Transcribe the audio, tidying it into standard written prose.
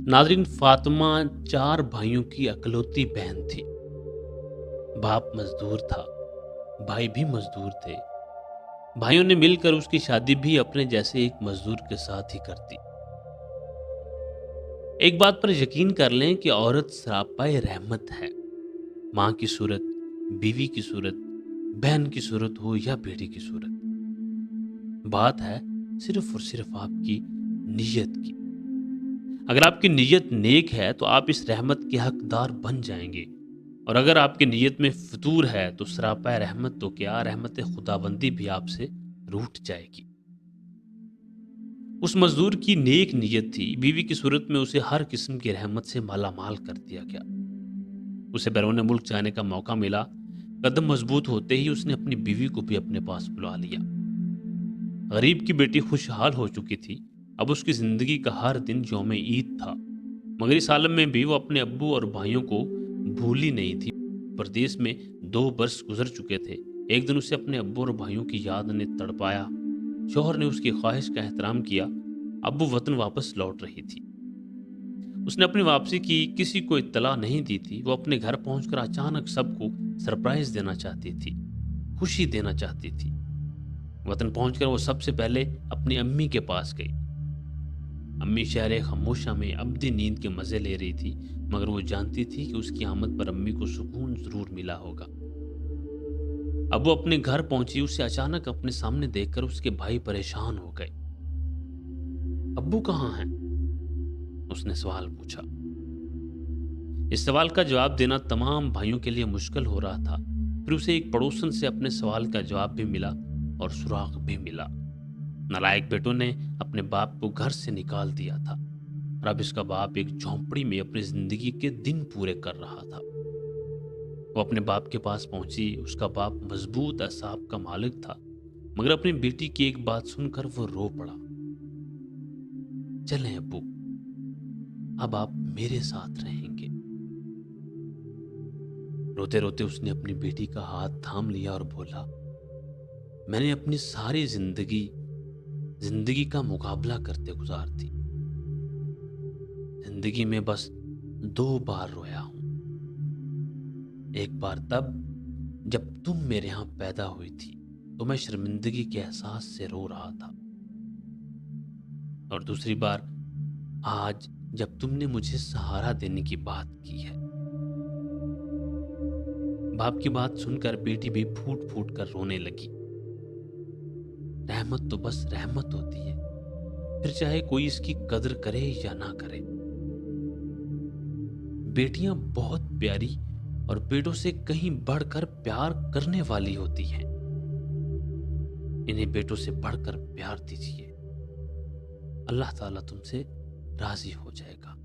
ناظرین، فاطمہ 4 بھائیوں کی اکلوتی بہن تھی۔ باپ مزدور تھا، بھائی بھی مزدور تھے۔ بھائیوں نے مل کر اس کی شادی بھی اپنے جیسے ایک مزدور کے ساتھ ہی کر دی۔ ایک بات پر یقین کر لیں کہ عورت سراپائے رحمت ہے۔ ماں کی صورت، بیوی کی صورت، بہن کی صورت ہو یا بیٹی کی صورت، بات ہے صرف اور صرف آپ کی نیت کی۔ اگر آپ کی نیت نیک ہے تو آپ اس رحمت کے حقدار بن جائیں گے، اور اگر آپ کی نیت میں فطور ہے تو سراپائے رحمت تو کیا، رحمت خداوندی بھی آپ سے روٹ جائے گی۔ اس مزدور کی نیک نیت تھی، بیوی کی صورت میں اسے ہر قسم کی رحمت سے مالا مال کر دیا گیا۔ اسے بیرون ملک جانے کا موقع ملا، قدم مضبوط ہوتے ہی اس نے اپنی بیوی کو بھی اپنے پاس بلا لیا۔ غریب کی بیٹی خوشحال ہو چکی تھی، اب اس کی زندگی کا ہر دن یوم عید تھا، مگر اس عالم میں بھی وہ اپنے ابو اور بھائیوں کو بھولی نہیں تھی۔ پردیس میں 2 برس گزر چکے تھے۔ ایک دن اسے اپنے ابو اور بھائیوں کی یاد نے تڑپایا۔ شوہر نے اس کی خواہش کا احترام کیا۔ ابو وطن واپس لوٹ رہی تھی۔ اس نے اپنی واپسی کی کسی کو اطلاع نہیں دی تھی۔ وہ اپنے گھر پہنچ کر اچانک سب کو سرپرائز دینا چاہتی تھی، خوشی دینا چاہتی تھی۔ وطن پہنچ کر وہ سب سے پہلے اپنی امی کے پاس گئی۔ امی شہر خاموشہ میں ابدی نیند کے مزے لے رہی تھی، مگر وہ جانتی تھی کہ اس کی آمد پر امی کو سکون ضرور ملا ہوگا۔ اب وہ اپنے گھر پہنچی، اسے اچانک اپنے سامنے دیکھ کر اس کے بھائی پریشان ہو گئے۔ ابو کہاں ہیں؟ اس نے سوال پوچھا۔ اس سوال کا جواب دینا تمام بھائیوں کے لیے مشکل ہو رہا تھا۔ پھر اسے ایک پڑوسن سے اپنے سوال کا جواب بھی ملا اور سراغ بھی ملا۔ نالائق بیٹوں نے اپنے باپ کو گھر سے نکال دیا تھا، اور اب اس کا باپ ایک جھونپڑی میں اپنی زندگی کے دن پورے کر رہا تھا۔ وہ اپنے باپ کے پاس پہنچی۔ اس کا باپ مضبوط اعصاب کا مالک تھا، مگر اپنی بیٹی کی ایک بات سن کر وہ رو پڑا۔ چلیں ابو، اب آپ میرے ساتھ رہیں گے۔ روتے روتے اس نے اپنی بیٹی کا ہاتھ تھام لیا اور بولا، میں نے اپنی ساری زندگی کا مقابلہ کرتے گزار دی۔ زندگی میں بس 2 بار رویا ہوں۔ ایک بار تب جب تم میرے ہاں پیدا ہوئی تھی تو میں شرمندگی کے احساس سے رو رہا تھا، اور دوسری بار آج جب تم نے مجھے سہارا دینے کی بات کی ہے۔ باپ کی بات سن کر بیٹی بھی پھوٹ پھوٹ کر رونے لگی۔ رحمت تو بس رحمت ہوتی ہے، پھر چاہے کوئی اس کی قدر کرے یا نہ کرے۔ بیٹیاں بہت پیاری اور بیٹوں سے کہیں بڑھ کر پیار کرنے والی ہوتی ہیں۔ انہیں بیٹوں سے بڑھ کر پیار دیجیے، اللہ تعالیٰ تم سے راضی ہو جائے گا۔